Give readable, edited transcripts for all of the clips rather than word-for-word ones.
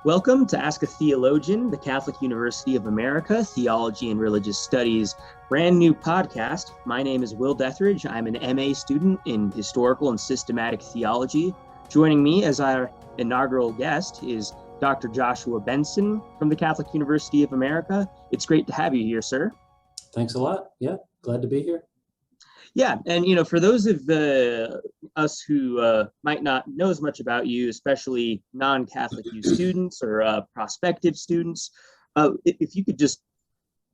Welcome to Ask a Theologian, the Catholic University of America Theology and Religious Studies brand new podcast. My name is Will Detheridge. I'm an MA student in Historical and Systematic Theology. Joining me as our inaugural guest is Dr. Joshua Benson from the Catholic University of America. It's great to have you here, sir. Thanks a lot. Yeah, glad to be here. Yeah, and for those of us who might not know as much about you, especially non-Catholic U students or prospective students, if you could just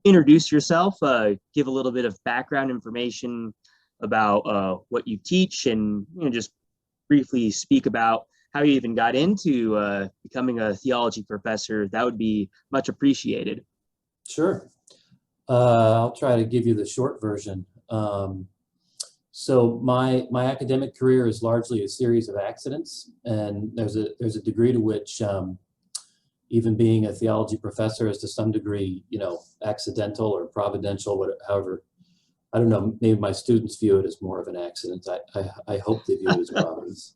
introduce yourself, give a little bit of background information about what you teach, and just briefly speak about how you even got into becoming a theology professor, that would be much appreciated. Sure. I'll try to give you the short version. So my academic career is largely a series of accidents, and there's a degree to which even being a theology professor is to some degree, accidental or providential, however, I don't know, maybe my students view it as more of an accident. I hope they view it as providence.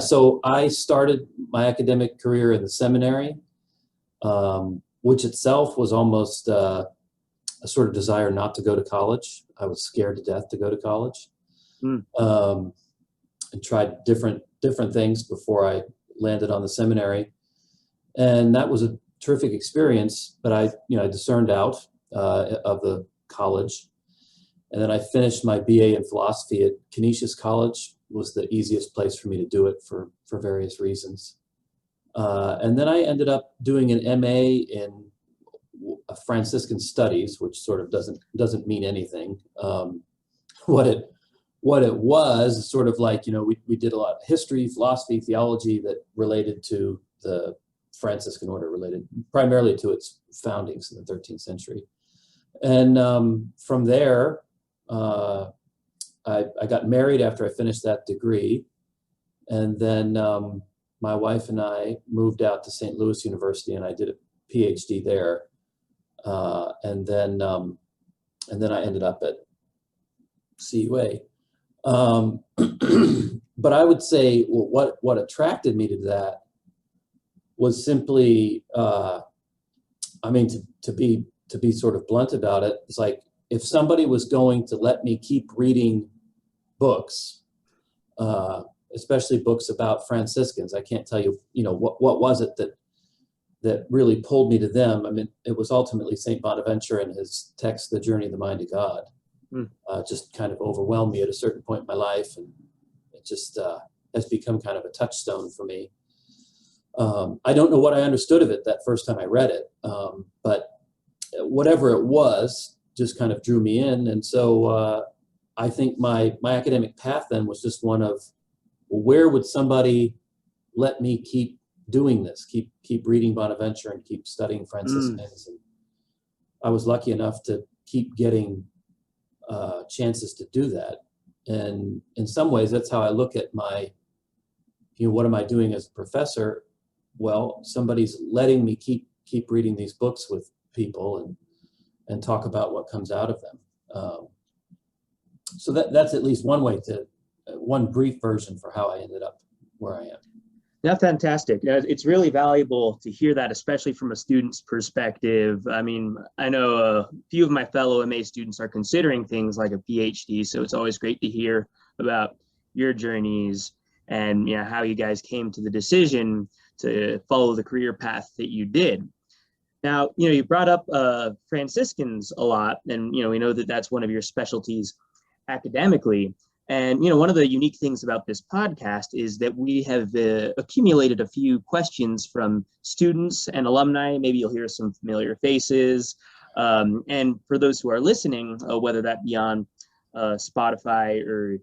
So I started my academic career in the seminary, which itself was almost a sort of desire not to go to college. I was scared to death to go to college, and tried different things before I landed on the seminary, and that was a terrific experience. But I discerned out of the college, and then I finished my BA in philosophy at Canisius College. Was the easiest place for me to do it for various reasons, and then I ended up doing an MA in Franciscan studies, which sort of doesn't mean anything. What it was is sort of like, we did a lot of history, philosophy, theology that related to the Franciscan order, related primarily to its foundings in the 13th century. And from there, I got married after I finished that degree. And then my wife and I moved out to St. Louis University, and I did a PhD there. And then I ended up at CUA. But I would say, what attracted me to that was simply, to be sort of blunt about it, it's like, if somebody was going to let me keep reading books, especially books about Franciscans, I can't tell you, what was it that really pulled me to them. I mean, it was ultimately St. Bonaventure and his text, The Journey of the Mind to God. Just kind of overwhelmed me at a certain point in my life, and it just has become kind of a touchstone for me. I don't know what I understood of it that first time I read it, but whatever it was just kind of drew me in. And so I think my academic path then was just one of, well, where would somebody let me keep doing this, keep reading Bonaventure and keep studying Franciscans. And I was lucky enough to keep getting chances to do that. And in some ways, that's how I look at my, what am I doing as a professor? Well, somebody's letting me keep reading these books with people and talk about what comes out of them. So that's at least one brief version for how I ended up where I am. That's fantastic. It's really valuable to hear that, especially from a student's perspective. I mean, I know a few of my fellow MA students are considering things like a PhD, so it's always great to hear about your journeys and how you guys came to the decision to follow the career path that you did. Now, you brought up Franciscans a lot, and we know that that's one of your specialties academically. And, one of the unique things about this podcast is that we have accumulated a few questions from students and alumni. Maybe you'll hear some familiar faces. And for those who are listening, whether that be on Spotify or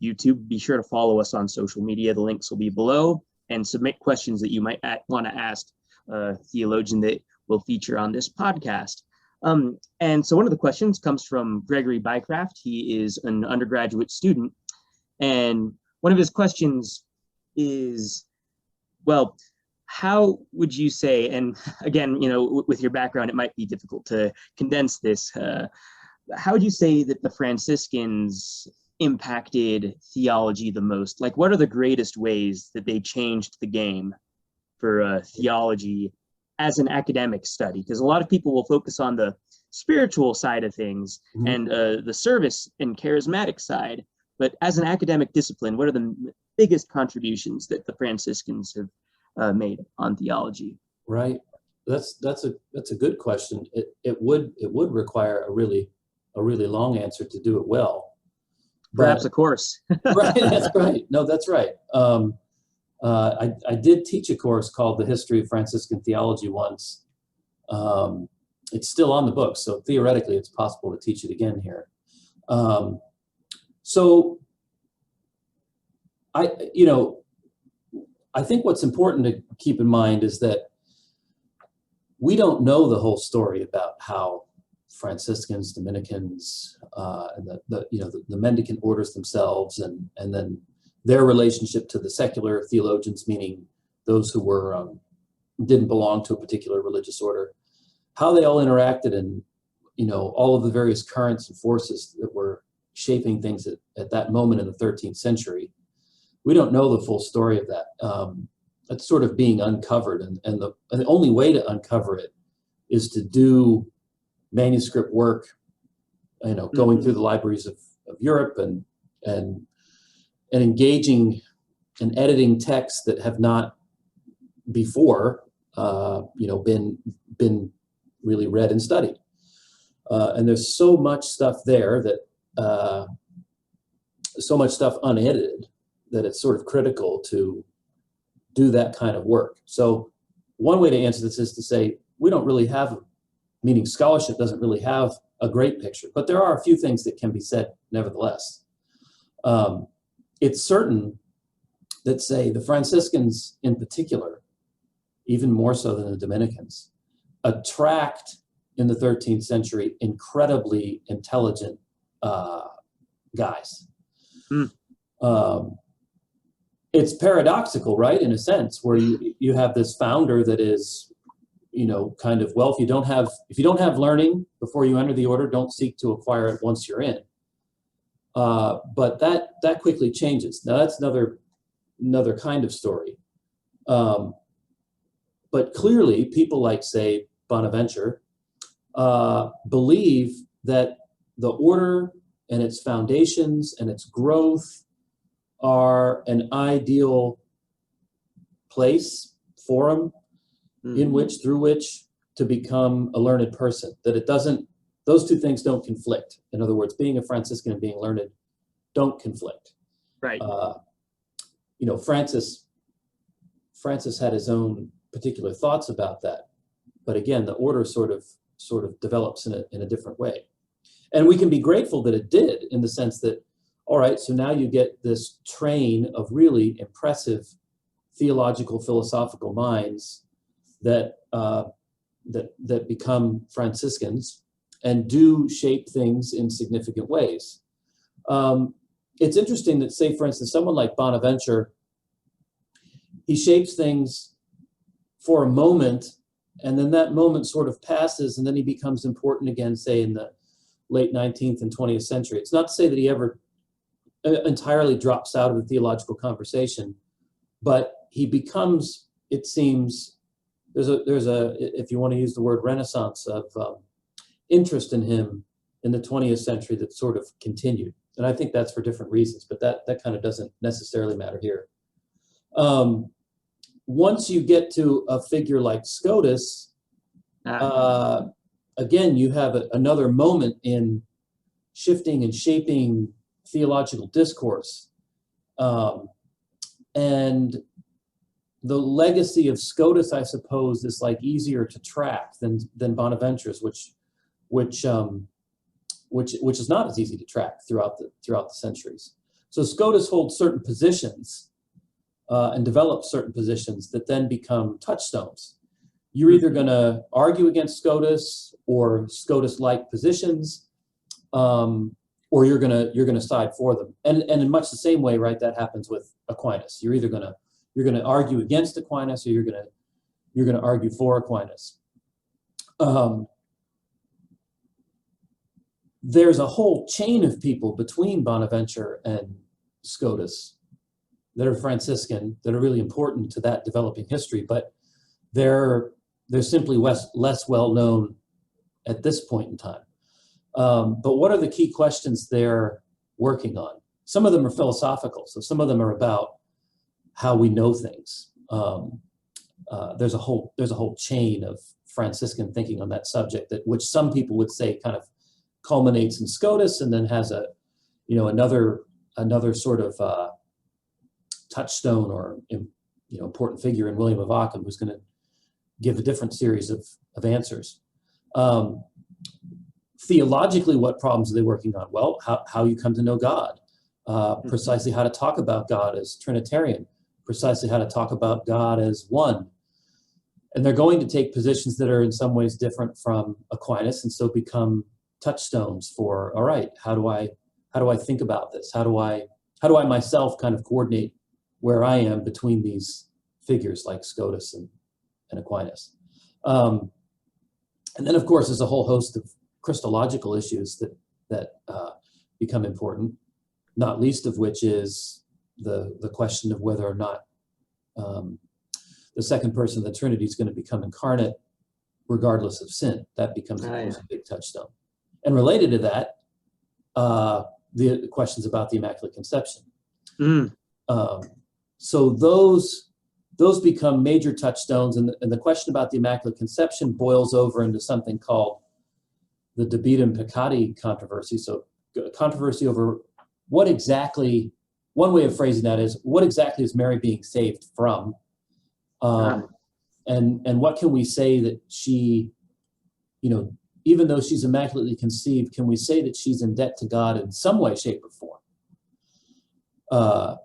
YouTube, be sure to follow us on social media. The links will be below, and submit questions that you might want to ask a theologian that will feature on this podcast. And so one of the questions comes from Gregory Bycraft. He is an undergraduate student. And one of his questions is, well, how would you say, and again, with your background, it might be difficult to condense this. How would you say that the Franciscans impacted theology the most? Like, what are the greatest ways that they changed the game for theology as an academic study? Because a lot of people will focus on the spiritual side of things and the service and charismatic side. But as an academic discipline, what are the biggest contributions that the Franciscans have made on theology? Right. That's a good question. It would require a really long answer to do it well. Perhaps a course. Right. That's right. No, that's right. I did teach a course called The History of Franciscan Theology once. It's still on the books, so theoretically it's possible to teach it again here. So I think what's important to keep in mind is that we don't know the whole story about how Franciscans, Dominicans, and the mendicant orders themselves, and then their relationship to the secular theologians, meaning those who were didn't belong to a particular religious order, how they all interacted, and all of the various currents and forces that were shaping things at that moment in the 13th century. We don't know the full story of that. That's sort of being uncovered, and the only way to uncover it is to do manuscript work, going through the libraries of Europe and engaging and editing texts that have not before been really read and studied. And there's so much stuff there that so much stuff unedited that it's sort of critical to do that kind of work. So one way to answer this is to say we don't really have, meaning scholarship doesn't really have a great picture, but there are a few things that can be said nevertheless. It's certain that, say, the Franciscans in particular, even more so than the Dominicans, attract in the 13th century incredibly intelligent guys. It's paradoxical, right, in a sense, where you have this founder that is, kind of, well, if you don't have learning before you enter the order, don't seek to acquire it once you're in. But that quickly changes. Now that's another kind of story. But clearly, people like, say, Bonaventure believe that the order and its foundations and its growth are an ideal place, forum, through which to become a learned person. That those two things don't conflict. In other words, being a Franciscan and being learned don't conflict. Right. Francis had his own particular thoughts about that, but again, the order sort of develops in a different way, and we can be grateful that it did, in the sense that, all right, so now you get this train of really impressive theological, philosophical minds that become Franciscans and do shape things in significant ways. It's interesting that, say, for instance, someone like Bonaventure, he shapes things for a moment, and then that moment sort of passes, and then he becomes important again, say, in the late 19th and 20th century. It's not to say that he ever entirely drops out of the theological conversation, but he becomes, it seems, there's a if you want to use the word renaissance of interest in him in the 20th century that sort of continued. And I think that's for different reasons, but that kind of doesn't necessarily matter here. Once you get to a figure like Scotus, again, you have another moment in shifting and shaping theological discourse. And the legacy of Scotus, I suppose, is like easier to track than Bonaventure's, which is not as easy to track throughout the centuries. So Scotus holds certain positions and develops certain positions that then become touchstones. You're either going to argue against Scotus or Scotus-like positions, or you're gonna side for them. And in much the same way, right, that happens with Aquinas. You're either gonna argue against Aquinas, or you're gonna argue for Aquinas. there's a whole chain of people between Bonaventure and Scotus that are Franciscan, that are really important to that developing history, but they're simply less well known at this point in time. But what are the key questions they're working on? Some of them are philosophical, so some of them are about how we know things. There's a whole chain of Franciscan thinking on that subject, which some people would say kind of culminates in Scotus, and then has another sort of touchstone or important figure in William of Ockham, who's going to give a different series of answers. Theologically, what problems are they working on? Well, how you come to know God, precisely how to talk about God as Trinitarian, precisely how to talk about God as one. And they're going to take positions that are in some ways different from Aquinas, and so become touchstones for, all right, how do I think about this? How do I myself kind of coordinate where I am between these figures like Scotus and Aquinas? And then, of course, there's a whole host of Christological issues that become important, not least of which is the question of whether or not the second person of the Trinity is going to become incarnate regardless of sin. That becomes a big touchstone. And related to that, the questions about the Immaculate Conception. So those become major touchstones, and the question about the Immaculate Conception boils over into something called the Debitum Peccati controversy. So controversy over what exactly, one way of phrasing that is, what exactly is Mary being saved from? And what can we say that she, even though she's immaculately conceived, can we say that she's in debt to God in some way, shape, or form?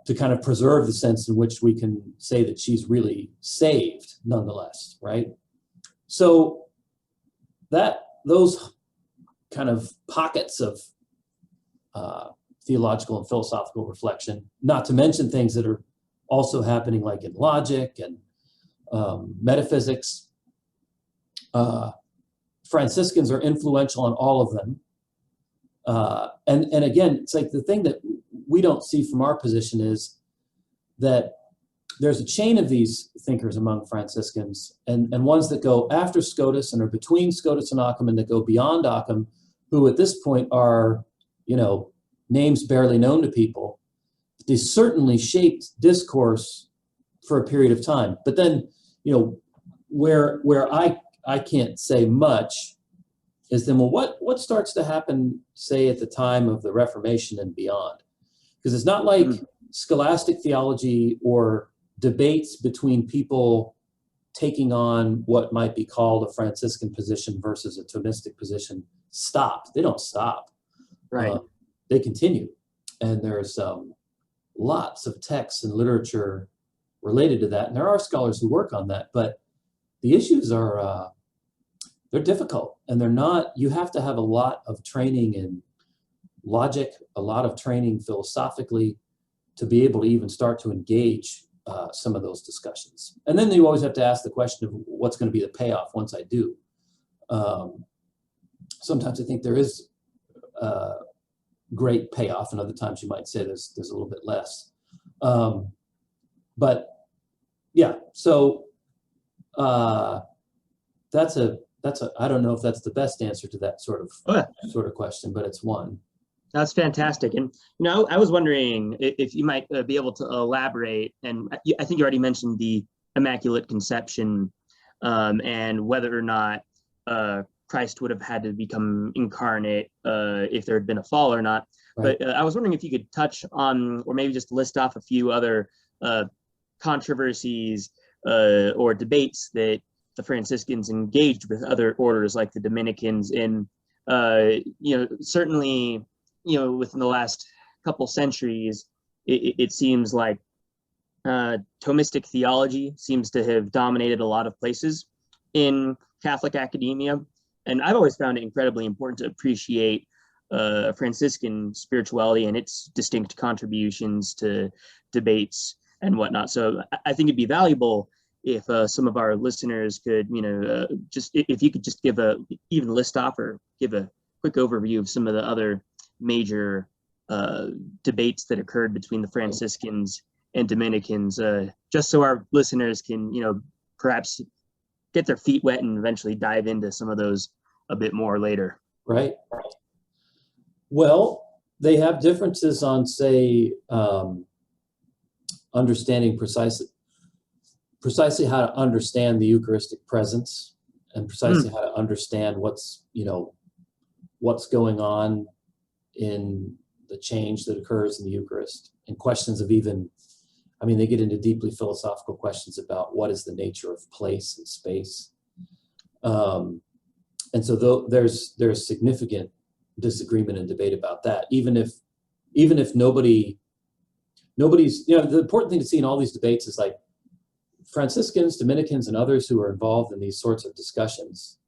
To kind of preserve the sense in which we can say that she's really saved nonetheless, right? So those kind of pockets of theological and philosophical reflection, not to mention things that are also happening like in logic and metaphysics. Franciscans are influential on all of them. And again, it's like the thing that we don't see from our position is that there's a chain of these thinkers among Franciscans, and ones that go after Scotus and are between Scotus and Occam, and that go beyond Occam, who at this point are, names barely known to people. They certainly shaped discourse for a period of time. But then, where I can't say much is then, well, what starts to happen, say, at the time of the Reformation and beyond? Because it's not like scholastic theology or debates between people taking on what might be called a Franciscan position versus a Thomistic position stopped. They don't stop. Right. They continue. And there's lots of texts and literature related to that. And there are scholars who work on that. But the issues are, they're difficult. And they're not, you have to have a lot of training in logic, a lot of training philosophically to be able to even start to engage some of those discussions. And then you always have to ask the question of what's going to be the payoff once I do. Sometimes I think there is great payoff, and other times you might say there's a little bit less. But yeah, so that's a I don't know if that's the best answer to that sort of question, but it's one. That's fantastic. And, I was wondering if you might be able to elaborate, and I think you already mentioned the Immaculate Conception, and whether or not Christ would have had to become incarnate if there had been a fall or not. Right. But I was wondering if you could touch on, or maybe just list off a few other controversies or debates that the Franciscans engaged with other orders like the Dominicans in, certainly, within the last couple centuries, it seems like Thomistic theology seems to have dominated a lot of places in Catholic academia. And I've always found it incredibly important to appreciate Franciscan spirituality and its distinct contributions to debates and whatnot. So I think it'd be valuable if some of our listeners could, just if you could just give even list off or give a quick overview of some of the other major debates that occurred between the Franciscans and Dominicans, just so our listeners can, perhaps get their feet wet and eventually dive into some of those a bit more later. Right. Well, they have differences on, say, understanding precisely how to understand the Eucharistic presence, and precisely how to understand what's going on in the change that occurs in the Eucharist, and questions of they get into deeply philosophical questions about what is the nature of place and space. And so there's significant disagreement and debate about that, even if nobody's, the important thing to see in all these debates is like Franciscans, Dominicans, and others who are involved in these sorts of discussions,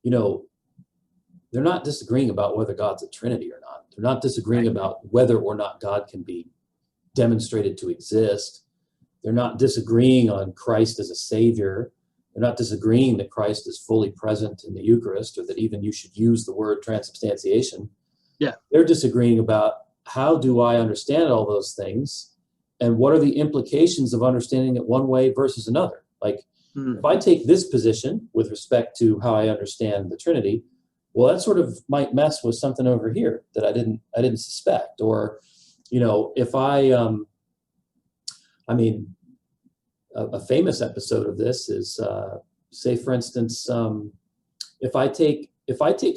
they're not disagreeing about whether God's a Trinity or not. They're not disagreeing about whether or not God can be demonstrated to exist. They're not disagreeing on Christ as a Savior. They're not disagreeing that Christ is fully present in the Eucharist, or that even you should use the word transubstantiation. Yeah. They're disagreeing about, how do I understand all those things, and what are the implications of understanding it one way versus another? Like, if I take this position with respect to how I understand the Trinity, well, that sort of might mess with something over here that I didn't suspect. Or, if a famous episode of this is, say, for instance, if I take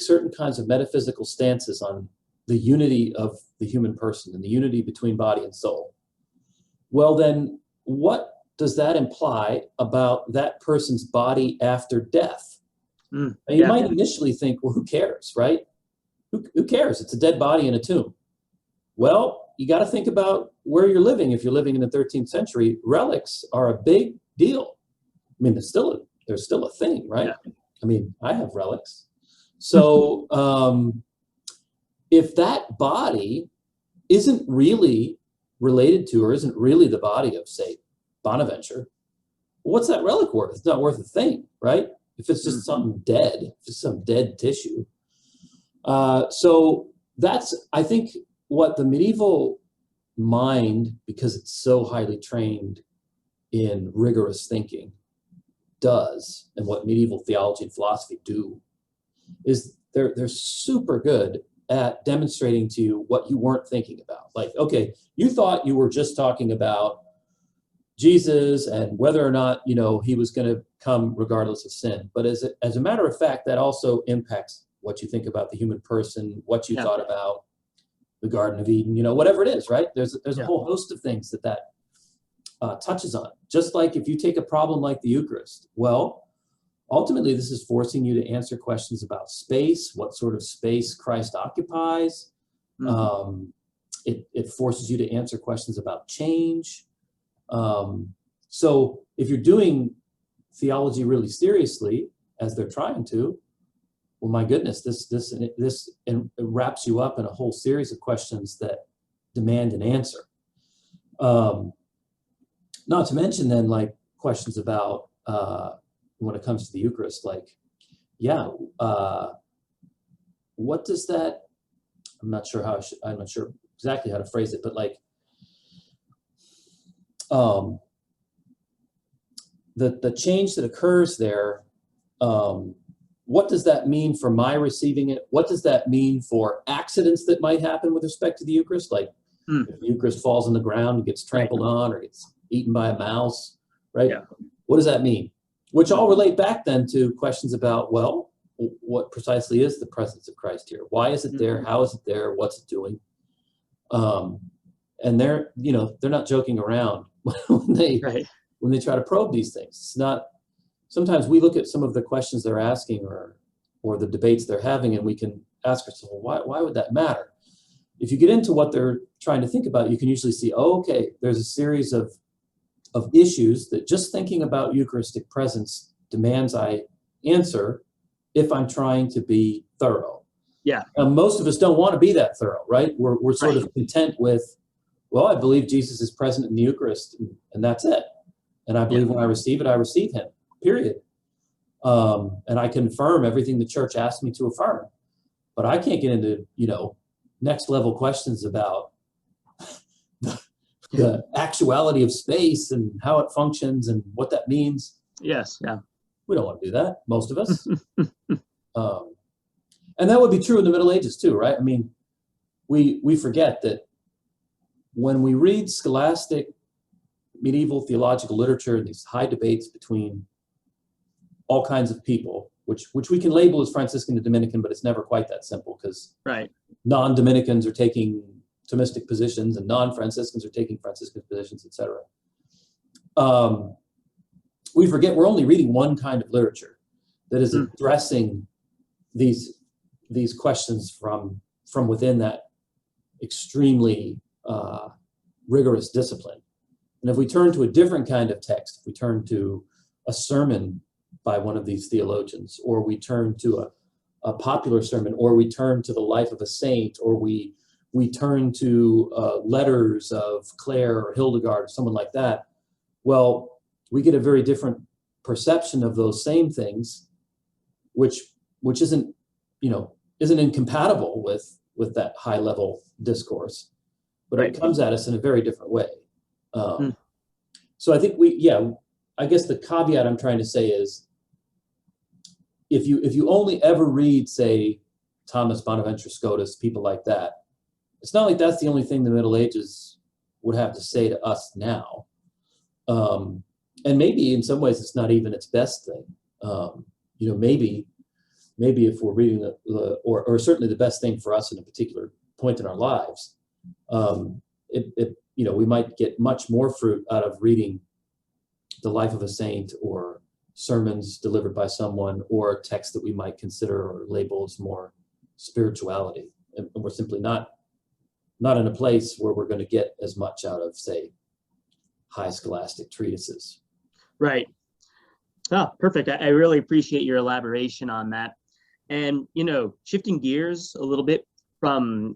certain kinds of metaphysical stances on the unity of the human person and the unity between body and soul, well, then what does that imply about that person's body after death? And you might initially think, well, who cares, right? Who cares? It's a dead body in a tomb. Well, you got to think about where you're living. If you're living in the 13th century, relics are a big deal. There's still a thing, right? Yeah. I have relics. So if that body isn't really related to, or isn't really the body of, say, Bonaventure, what's that relic worth? It's not worth a thing, right? If it's just something dead, if it's some dead tissue. So that's, I think, what the medieval mind, because it's so highly trained in rigorous thinking, does, and what medieval theology and philosophy do, is they're super good at demonstrating to you what you weren't thinking about. Like, okay, you thought you were just talking about Jesus and whether or not, he was going to come regardless of sin. But as a matter of fact, that also impacts what you think about the human person, what you thought about the Garden of Eden, whatever it is, right? There's a whole host of things that touches on. Just like if you take a problem like the Eucharist, well, ultimately this is forcing you to answer questions about space, what sort of space Christ occupies. It forces you to answer questions about change. So if you're doing theology really seriously, as they're trying to, well, my goodness, this wraps you up in a whole series of questions that demand an answer. Not to mention then, like, questions about when it comes to the Eucharist, like, what does that? I'm not sure exactly how to phrase it, but like, the change that occurs there. What does that mean for my receiving it? What does that mean for accidents that might happen with respect to the Eucharist? Like, if the Eucharist falls on the ground and gets trampled on, or gets eaten by a mouse, right? Yeah. What does that mean? Which all relate back then to questions about, well, what precisely is the presence of Christ here? Why is it there? How is it there? What's it doing? And they're not joking around when they try to probe these things. It's not. Sometimes we look at some of the questions they're asking, or the debates they're having, and we can ask ourselves, well, why would that matter? If you get into what they're trying to think about, you can usually see, there's a series of issues that just thinking about Eucharistic presence demands I answer if I'm trying to be thorough. Yeah. Most of us don't want to be that thorough, right? We're sort of content with, well, I believe Jesus is present in the Eucharist, and that's it. And I believe when I receive it, I receive him. Period. And I confirm everything the church asked me to affirm. but I can't get into, next level questions about the actuality of space and how it functions and what that means. Yes, yeah. We don't want to do that, most of us. And that would be true in the Middle Ages too, right? I mean, we forget that when we read scholastic medieval theological literature and these high debates between all kinds of people, which we can label as Franciscan and Dominican, but it's never quite that simple, because right. non-Dominicans are taking Thomistic positions and non-Franciscans are taking Franciscan positions, etc. We forget we're only reading one kind of literature that is addressing these questions from within that extremely rigorous discipline. And if we turn to a different kind of text, if we turn to a sermon by one of these theologians, or we turn to a popular sermon, or we turn to the life of a saint, or we turn to letters of Clare or Hildegard or someone like that, well, we get a very different perception of those same things, which isn't incompatible with that high level discourse, but right. It comes at us in a very different way. So I think I guess the caveat I'm trying to say is, if you only ever read, say, Thomas Bonaventure Scotus, people like that, it's not like that's the only thing the Middle Ages would have to say to us now. And maybe in some ways it's not even its best thing. Maybe if we're reading or certainly the best thing for us in a particular point in our lives, we might get much more fruit out of reading the life of a saint, or sermons delivered by someone, or texts that we might consider or label as more spirituality. And we're simply not in a place where we're going to get as much out of, say, high scholastic treatises. Right. Oh, perfect. I really appreciate your elaboration on that. And, shifting gears a little bit from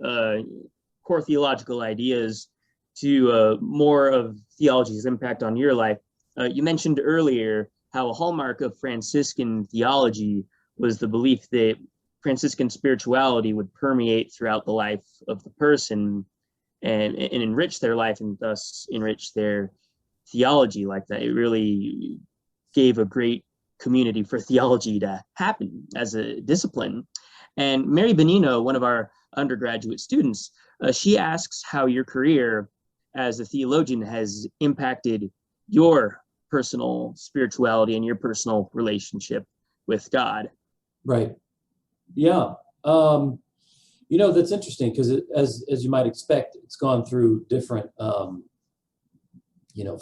core theological ideas to more of theology's impact on your life. You mentioned earlier how a hallmark of Franciscan theology was the belief that Franciscan spirituality would permeate throughout the life of the person and enrich their life, and thus enrich their theology like that. It really gave a great community for theology to happen as a discipline. And Mary Benino, one of our undergraduate students, she asks how your career as a theologian has impacted your personal spirituality and your personal relationship with God. Right. Yeah. That's interesting, because as you might expect, it's gone through different,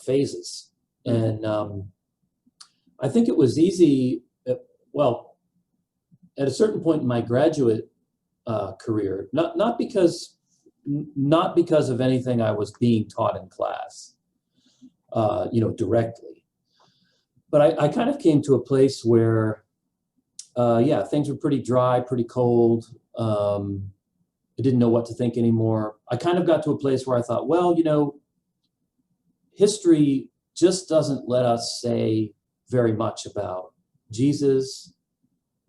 phases. And I think it was easy, at a certain point in my graduate career, not because of anything I was being taught in class, directly, but I kind of came to a place where, things were pretty dry, pretty cold. I didn't know what to think anymore. I kind of got to a place where I thought, history just doesn't let us say very much about Jesus.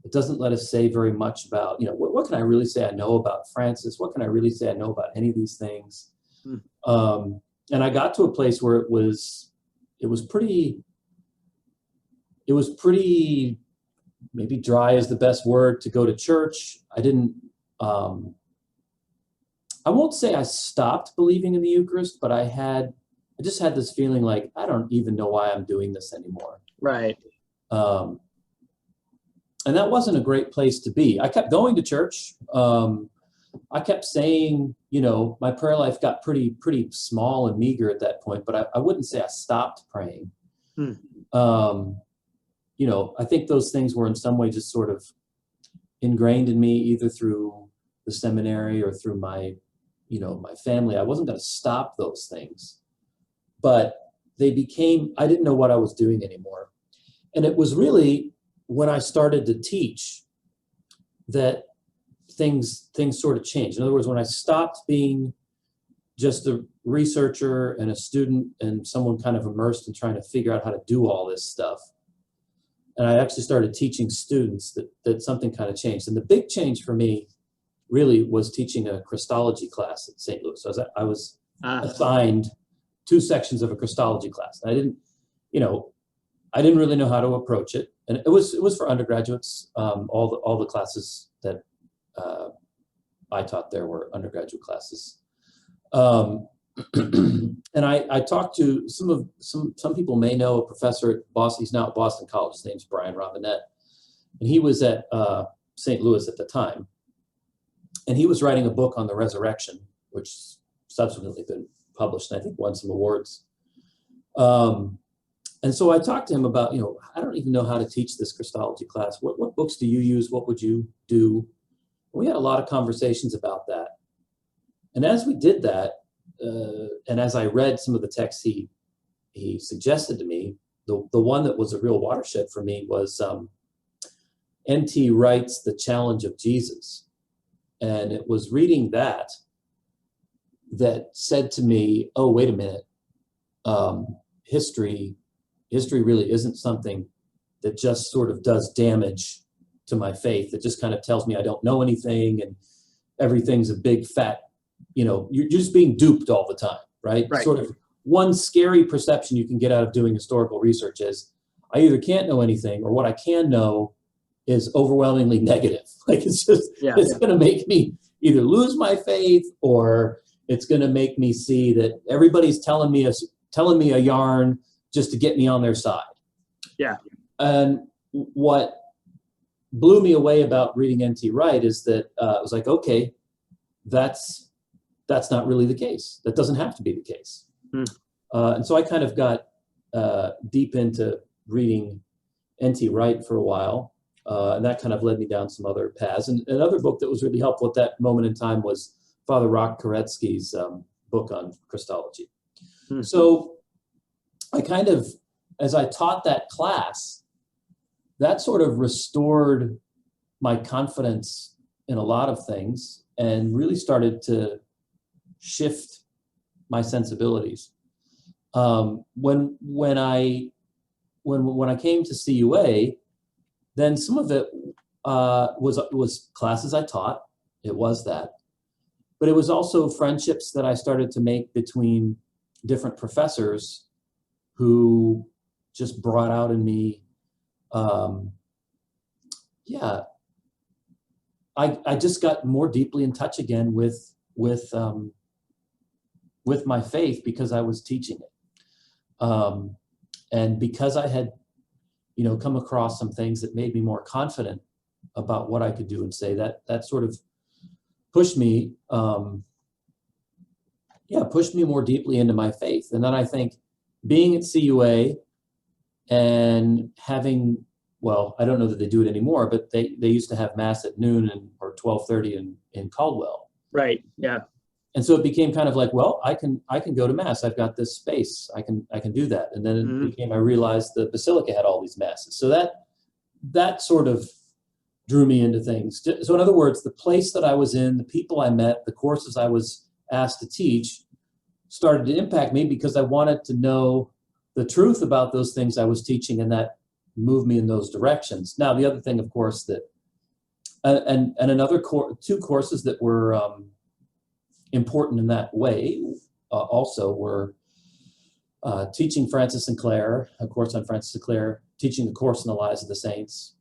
It doesn't let us say very much about, what can I really say I know about Francis? What can I really say I know about any of these things? And I got to a place where it was pretty, maybe dry is the best word, to go to church. I didn't, I won't say I stopped believing in the Eucharist, but I just had this feeling like, I don't even know why I'm doing this anymore. Right. And that wasn't a great place to be. I kept going to church. I kept saying, my prayer life got pretty small and meager at that point, but I wouldn't say I stopped praying. I think those things were in some way just sort of ingrained in me, either through the seminary or through my family. I wasn't going to stop those things, but I didn't know what I was doing anymore. And it was really when I started to teach that things sort of changed. In other words, when I stopped being just a researcher and a student and someone kind of immersed in trying to figure out how to do all this stuff, and I actually started teaching students, that something kind of changed. And the big change for me really was teaching a Christology class at St. Louis. So I was assigned 2 sections of a Christology class. I didn't really know how to approach it, and it was for undergraduates. All the classes that I taught there were undergraduate classes. And I talked to some people may know a professor at Boston. He's now at Boston College. His name's Brian Robinette, and he was at St. Louis at the time. And he was writing a book on the resurrection, which subsequently been published, and I think won some awards. And so I talked to him about, I don't even know how to teach this Christology class. What books do you use? What would you do? We had a lot of conversations about that. And as we did that, and as I read some of the texts he suggested to me, the one that was a real watershed for me was N.T. Wright's The Challenge of Jesus. And it was reading that said to me, oh, wait a minute, history really isn't something that just sort of does damage to my faith. It just kind of tells me I don't know anything and everything's a big fat, you're just being duped all the time, right? Sort of one scary perception you can get out of doing historical research is I either can't know anything or what I can know is overwhelmingly negative. Like it's going to make me either lose my faith or it's going to make me see that everybody's telling me a yarn just to get me on their side. Yeah. And what blew me away about reading N.T. Wright is that it was like, okay, that's not really the case. That doesn't have to be the case. And so I kind of got deep into reading N.T. Wright for a while. And that kind of led me down some other paths. And another book that was really helpful at that moment in time was Father Roch Koretsky's book on Christology. So I kind of, as I taught that class, that sort of restored my confidence in a lot of things and really started to shift my sensibilities. When I came to CUA, then some of it was classes I taught. It was that. But it was also friendships that I started to make between different professors who just brought out in me, I just got more deeply in touch again with my faith because I was teaching it. And because I had come across some things that made me more confident about what I could do and say, that sort of pushed me more deeply into my faith. And then I think being at CUA and having, well, I don't know that they do it anymore, but they used to have Mass at noon or 12:30 in Caldwell. Right. Yeah. And so it became kind of like, well, I can go to Mass. I've got this space. I can do that. And then it became, I realized the Basilica had all these Masses. So that sort of drew me into things. So in other words, the place that I was in, the people I met, the courses I was asked to teach started to impact me because I wanted to know the truth about those things I was teaching, and that moved me in those directions. Now, the other thing, of course, that, and another two courses that were important in that way also were teaching Francis and Clare, a course on Francis and Clare, teaching a course in the Lives of the Saints.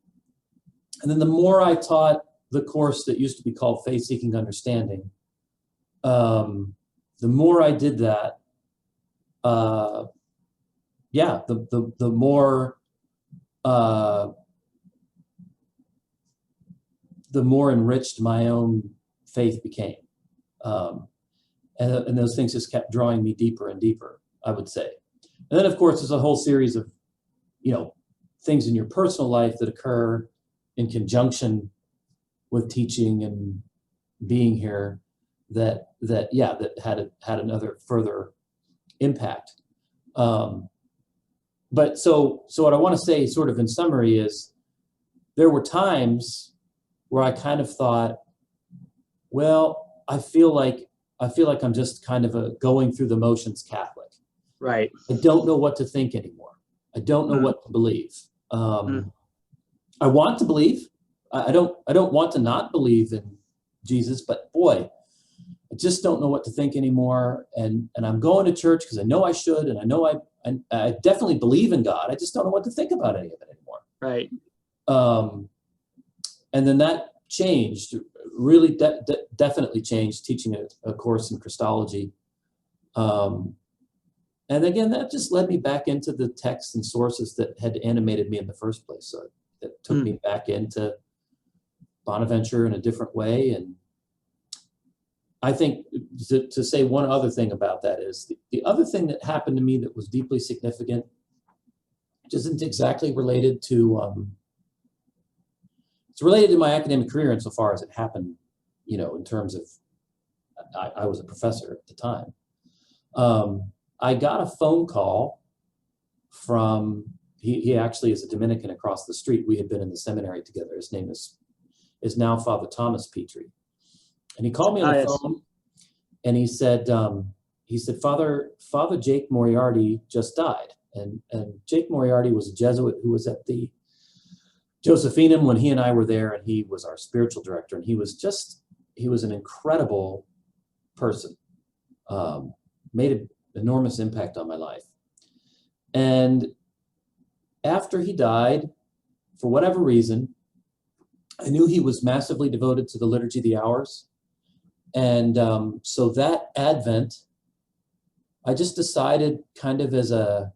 And then the more I taught the course that used to be called Faith Seeking Understanding, the more I did that, the more enriched my own faith became. And those things just kept drawing me deeper and deeper, I would say. And then, of course, there's a whole series of, things in your personal life that occur in conjunction with teaching and being here that had another further impact. But so what I want to say sort of in summary is there were times where I kind of thought, well, I feel like I'm just kind of a going through the motions Catholic. Right. I don't know what to think anymore. I don't know what to believe. I want to believe. I don't want to not believe in Jesus, but boy, I just don't know what to think anymore. And I'm going to church because I know I should, and I know I definitely believe in God. I just don't know what to think about any of it anymore. Right. And then that changed, really definitely changed, teaching a course in Christology. And again, that just led me back into the texts and sources that had animated me in the first place. So that took me back into Bonaventure in a different way. And I think to say one other thing about that is the other thing that happened to me that was deeply significant, which isn't exactly related to, it's related to my academic career insofar as it happened, in terms of, I was a professor at the time. I got a phone call from, he actually is a Dominican across the street. We had been in the seminary together. His name is now Father Thomas Petrie. And he called me on the phone and he said, Father Jake Moriarty just died. And Jake Moriarty was a Jesuit who was at the Josephinum when he and I were there, and he was our spiritual director. And he was an incredible person, made an enormous impact on my life. And after he died, for whatever reason, I knew he was massively devoted to the Liturgy of the Hours. And so that Advent, I just decided kind of as in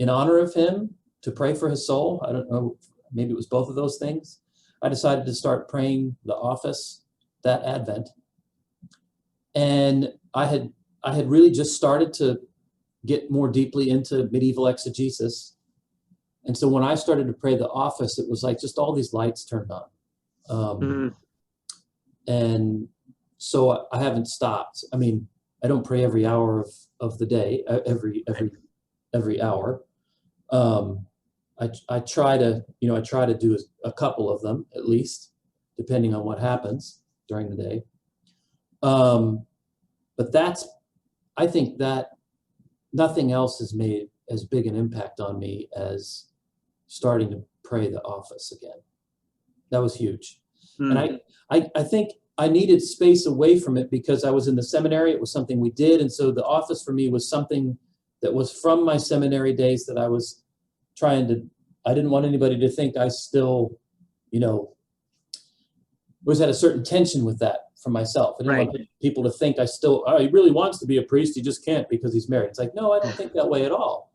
honor of him, to pray for his soul. I don't know, maybe it was both of those things. I decided to start praying the office that Advent. And I had really just started to get more deeply into medieval exegesis. And so when I started to pray the office, it was like just all these lights turned on. And so I haven't stopped. I mean, I don't pray every hour of the day, every hour. I try to do a couple of them at least, depending on what happens during the day. But I think that nothing else has made as big an impact on me as starting to pray the office again. That was huge. And I think I needed space away from it because I was in the seminary. It was something we did. And so the office for me was something that was from my seminary days that I was I didn't want anybody to think I still, was at a certain tension with that for myself. I didn't want people to think he really wants to be a priest. He just can't because he's married. It's like, no, I don't think that way at all.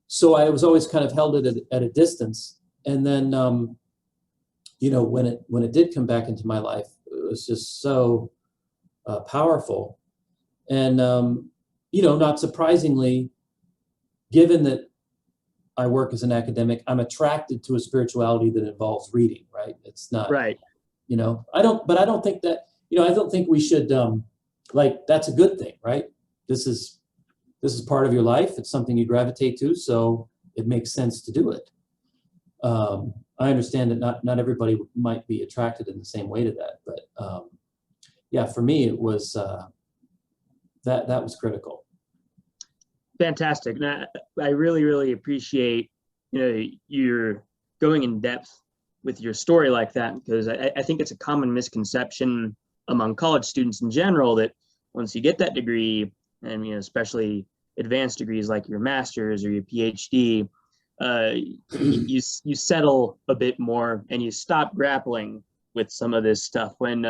So I was always kind of held at a distance. And then, when it did come back into my life, it was just so powerful. And, not surprisingly, given that I work as an academic, I'm attracted to a spirituality that involves reading, right? It's not, I don't think that, I don't think we should, that's a good thing, right? This is part of your life. It's something you gravitate to, so it makes sense to do it. I understand that not everybody might be attracted in the same way to that, but for me, it was, that was critical. Fantastic. And I really, really appreciate, you're going in depth with your story like that, because I think it's a common misconception among college students in general that once you get that degree, and especially advanced degrees like your master's or your PhD, you settle a bit more and you stop grappling with some of this stuff. When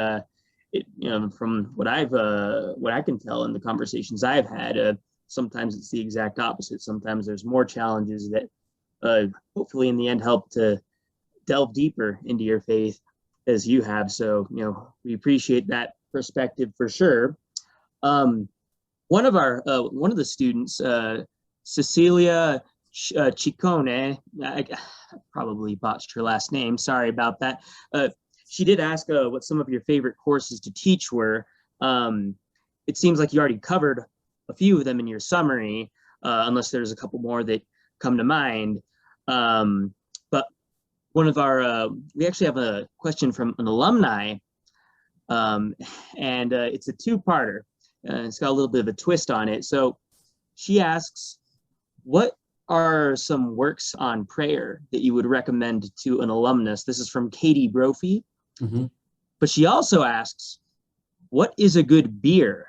from what I can tell in the conversations I've had, sometimes it's the exact opposite. Sometimes there's more challenges that hopefully in the end help to delve deeper into your faith as you have. So, we appreciate that perspective for sure. One of the students, Cecilia Ciccone, I probably botched her last name. Sorry about that. She did ask what some of your favorite courses to teach were. It seems like you already covered a few of them in your summary, unless there's a couple more that come to mind. But one of we actually have a question from an alumni, and it's a two-parter. It's got a little bit of a twist on it. So she asks, what are some works on prayer that you would recommend to an alumnus? This is from Katie Brophy. Mm-hmm. But she also asks, what is a good beer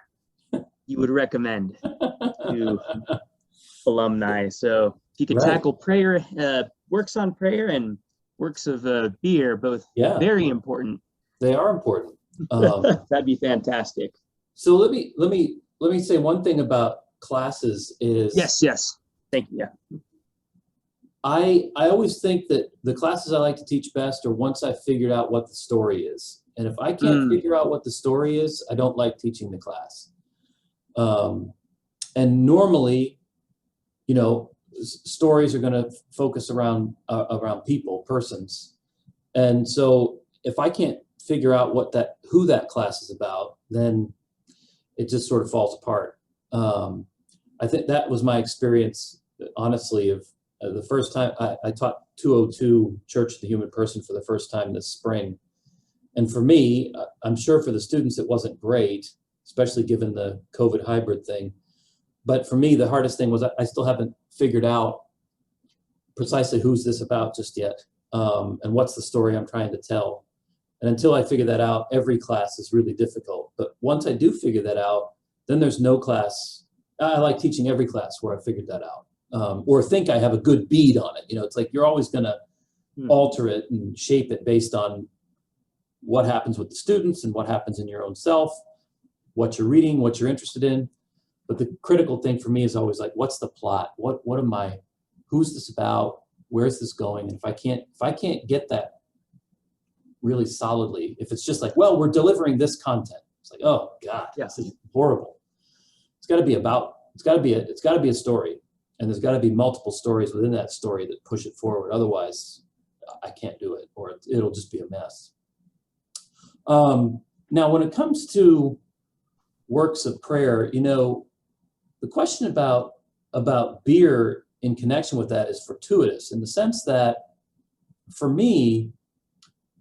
you would recommend to alumni? So if you could tackle prayer, works on prayer and works of beer, both very important. They are important. That'd be fantastic. So let me say one thing about classes is yes. Thank you. Yeah. I always think that the classes I like to teach best are once I've figured out what the story is. And if I can't figure out what the story is, I don't like teaching the class. And normally, stories are going to focus around people, persons. And so if I can't figure out who that class is about, then it just sort of falls apart. I think that was my experience, honestly, of the first time I taught 202 Church of the Human Person for the first time this spring. And for me, I'm sure for the students it wasn't great, especially given the COVID hybrid thing. But for me, the hardest thing was I still haven't figured out precisely who's this about just yet, and what's the story I'm trying to tell. And until I figure that out, every class is really difficult. But once I do figure that out, then there's no class. I like teaching every class where I figured that out, or think I have a good bead on it. It's like you're always going to alter it and shape it based on what happens with the students and what happens in your own self, what you're reading, what you're interested in. But the critical thing for me is always like, what's the plot? Who's this about? Where's this going? And if I can't get that really solidly, if it's just like, well, we're delivering this content, it's like, oh God, this is horrible. It's got to be a story, and there's got to be multiple stories within that story that push it forward. Otherwise, I can't do it, or it'll just be a mess. Now, when it comes to works of prayer, the question about beer in connection with that is fortuitous, in the sense that, for me,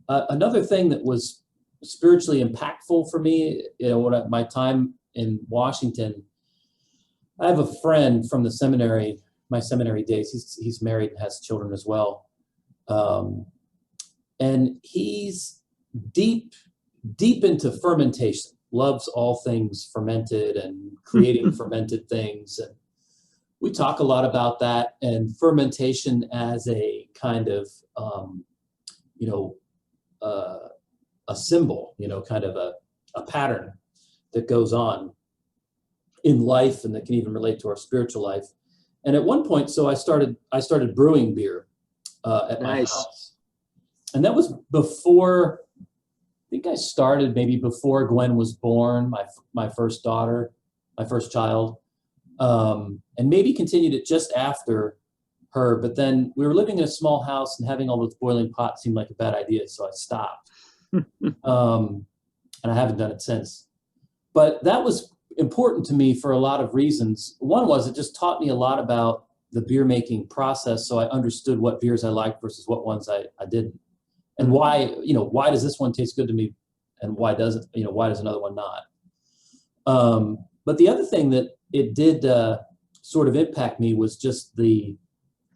another thing that was spiritually impactful for me, my time in Washington, I have a friend from the seminary, my seminary days. He's married and has children as well, and he's deep into fermentation. Loves all things fermented and creating fermented things. And we talk a lot about that, and fermentation as a kind of, a symbol, kind of a pattern that goes on in life and that can even relate to our spiritual life. And at one point, so I started brewing beer at my house. And that was before, I think I started maybe before Gwen was born, my first daughter, my first child, and maybe continued it just after her. But then we were living in a small house, and having all those boiling pots seemed like a bad idea, so I stopped. And I haven't done it since. But that was important to me for a lot of reasons. One was it just taught me a lot about the beer making process, so I understood what beers I liked versus what ones I didn't. And why does this one taste good to me, and why does another one not? But the other thing that it did sort of impact me was just the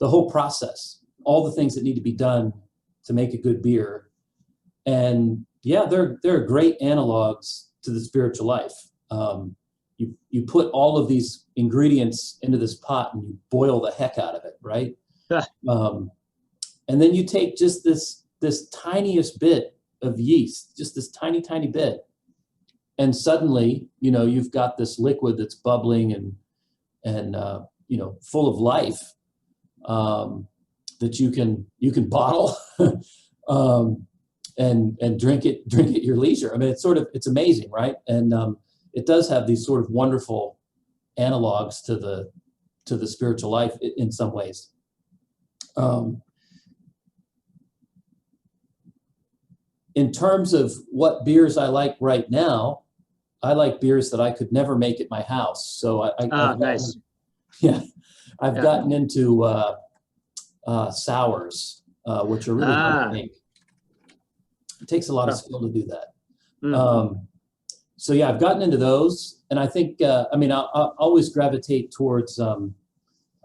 whole process, all the things that need to be done to make a good beer. And yeah, there are great analogs to the spiritual life. You put all of these ingredients into this pot and you boil the heck out of it, right? And then you take just this tiniest bit of yeast, just this tiny bit. And suddenly, you've got this liquid that's bubbling and full of life, that you can bottle, and drink at your leisure. I mean, it's amazing, right? And it does have these sort of wonderful analogs to the spiritual life in some ways. In terms of what beers I like right now, I like beers that I could never make at my house. So nice. I've gotten into sours, which are really hard to make. It takes a lot of skill to do that. So yeah, I've gotten into those, and I think I always gravitate towards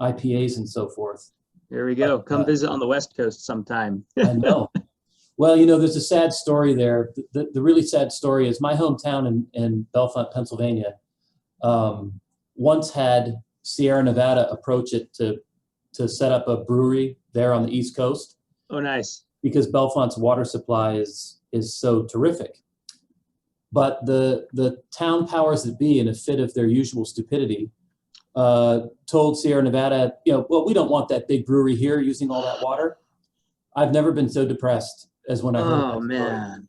IPAs and so forth. There we go. Come visit on the West Coast sometime. I know. Well, there's a sad story there. The really sad story is my hometown in Bellefonte, Pennsylvania, once had Sierra Nevada approach it to set up a brewery there on the East Coast. Oh, nice. Because Bellefonte's water supply is so terrific. But the town powers that be, in a fit of their usual stupidity, told Sierra Nevada, well, we don't want that big brewery here using all that water. I've never been so depressed as when I heard that. Oh, man.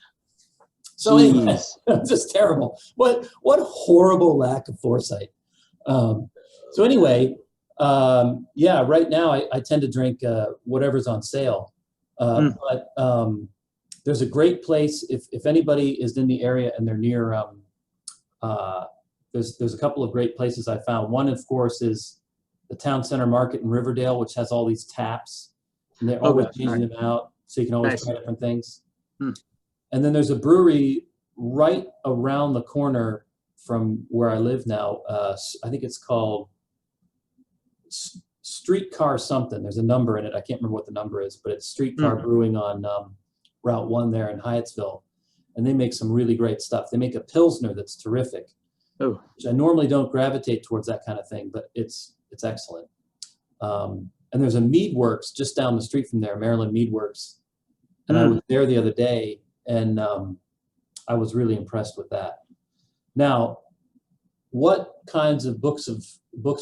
So anyway, it's just terrible. What horrible lack of foresight. So anyway, right now I tend to drink whatever's on sale. But there's a great place if anybody is in the area and they're near. There's a couple of great places I found. One, of course, is the Town Center Market in Riverdale, which has all these taps, and they're always changing them out, so you can always try different things. And then there's a brewery right around the corner from where I live now. I think it's called Streetcar something. There's a number in it. I can't remember what the number is, but it's Streetcar Brewing on Route 1 there in Hyattsville. And they make some really great stuff. They make a Pilsner that's terrific, which I normally don't gravitate towards that kind of thing, but it's excellent. And there's a Mead Works just down the street from there, Maryland Mead Works. And I was there the other day, and I was really impressed with that. Now, what kinds of books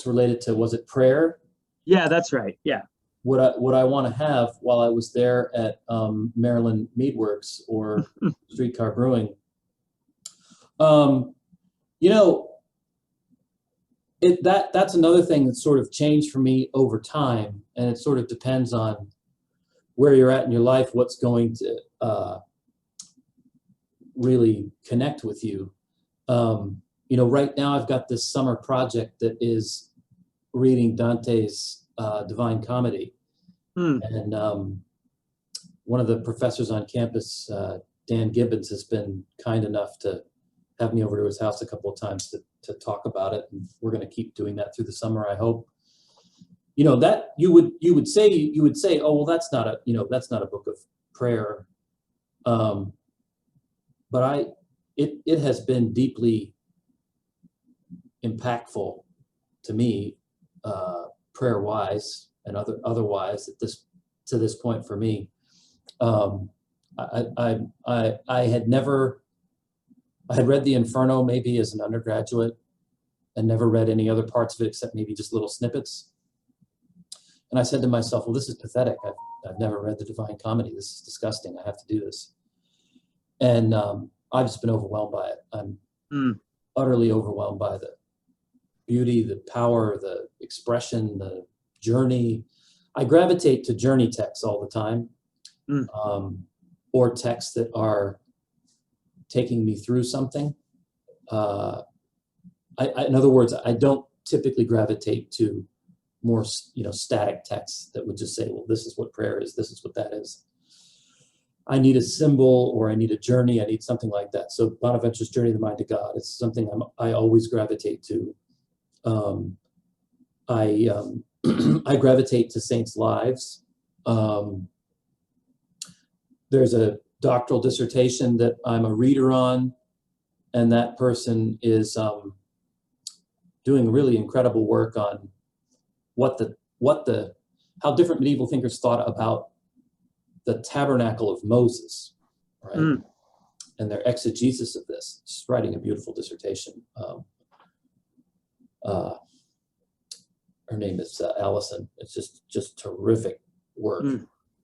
related to, was it prayer? Yeah, that's right. Yeah. What I want to have while I was there at Maryland Mead Works or Streetcar Brewing, that's another thing that sort of changed for me over time, and it sort of depends on where you're at in your life, what's going to really connect with you. Right now I've got this summer project that is reading Dante's Divine Comedy. And one of the professors on campus, Dan Gibbons, has been kind enough to have me over to his house a couple of times to talk about it. And we're going to keep doing that through the summer, I hope. That you would say, oh, well, that's not a book of prayer. But it has been deeply impactful to me, prayer-wise and otherwise to this point for me. I had read the Inferno maybe as an undergraduate and never read any other parts of it except maybe just little snippets. And I said to myself, well, this is pathetic. I've never read the Divine Comedy. This is disgusting. I have to do this. And I've just been overwhelmed by it. I'm utterly overwhelmed by the beauty, the power, the expression, the journey. I gravitate to journey texts all the time, or texts that are taking me through something. In other words, I don't typically gravitate to more, static texts that would just say, well, this is what prayer is, this is what that is. I need a symbol, or I need a journey, I need something like that. So Bonaventure's Journey of the Mind to God is something I always gravitate to. I gravitate to saints' lives. There's a doctoral dissertation that I'm a reader on, and that person is doing really incredible work on how different medieval thinkers thought about the tabernacle of Moses, right? And their exegesis of this. Just writing a beautiful dissertation. Her name is Allison. It's just terrific work.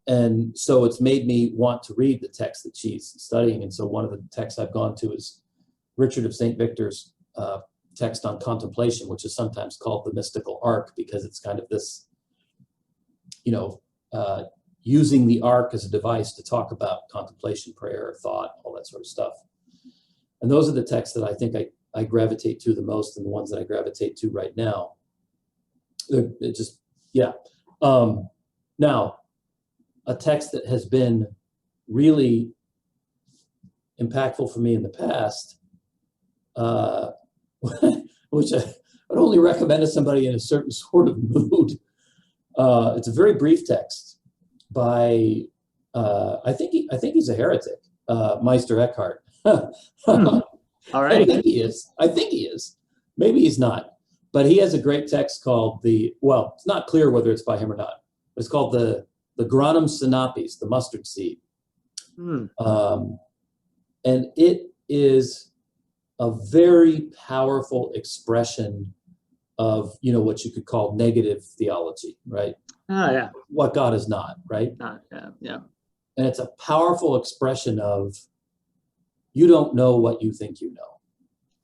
And so it's made me want to read the text that she's studying. And so one of the texts I've gone to is Richard of St. Victor's text on contemplation, which is sometimes called the mystical ark, because it's kind of this, using the ark as a device to talk about contemplation, prayer, thought, all that sort of stuff. And those are the texts that I think I gravitate to the most, and the ones that I gravitate to right now. It just, yeah. Now, a text that has been really impactful for me in the past, which I would only recommend to somebody in a certain sort of mood, It's a very brief text by, I think he's a heretic, Meister Eckhart. All right. I think he is. Maybe he's not. But he has a great text called it's not clear whether it's by him or not, but it's called the Granum Sinapis, the mustard seed. And it is a very powerful expression of, what you could call negative theology, right? Yeah. What God is not, right? Yeah. And it's a powerful expression of, you don't know what you think you know.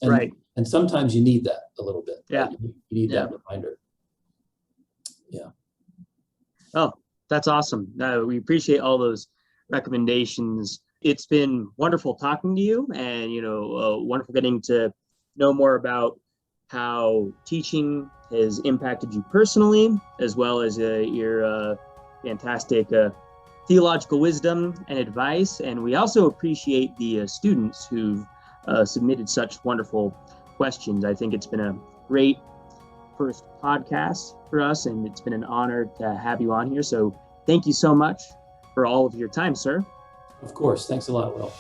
And, right. And sometimes you need that a little bit. Yeah. Right? You need that reminder. Yeah. Oh, that's awesome. We appreciate all those recommendations. It's been wonderful talking to you, and wonderful getting to know more about how teaching has impacted you personally, as well as your fantastic theological wisdom and advice. And we also appreciate the students who've submitted such wonderful questions. I think it's been a great first podcast for us, and it's been an honor to have you on here. So thank you so much for all of your time, sir. Of course. Thanks a lot, Will.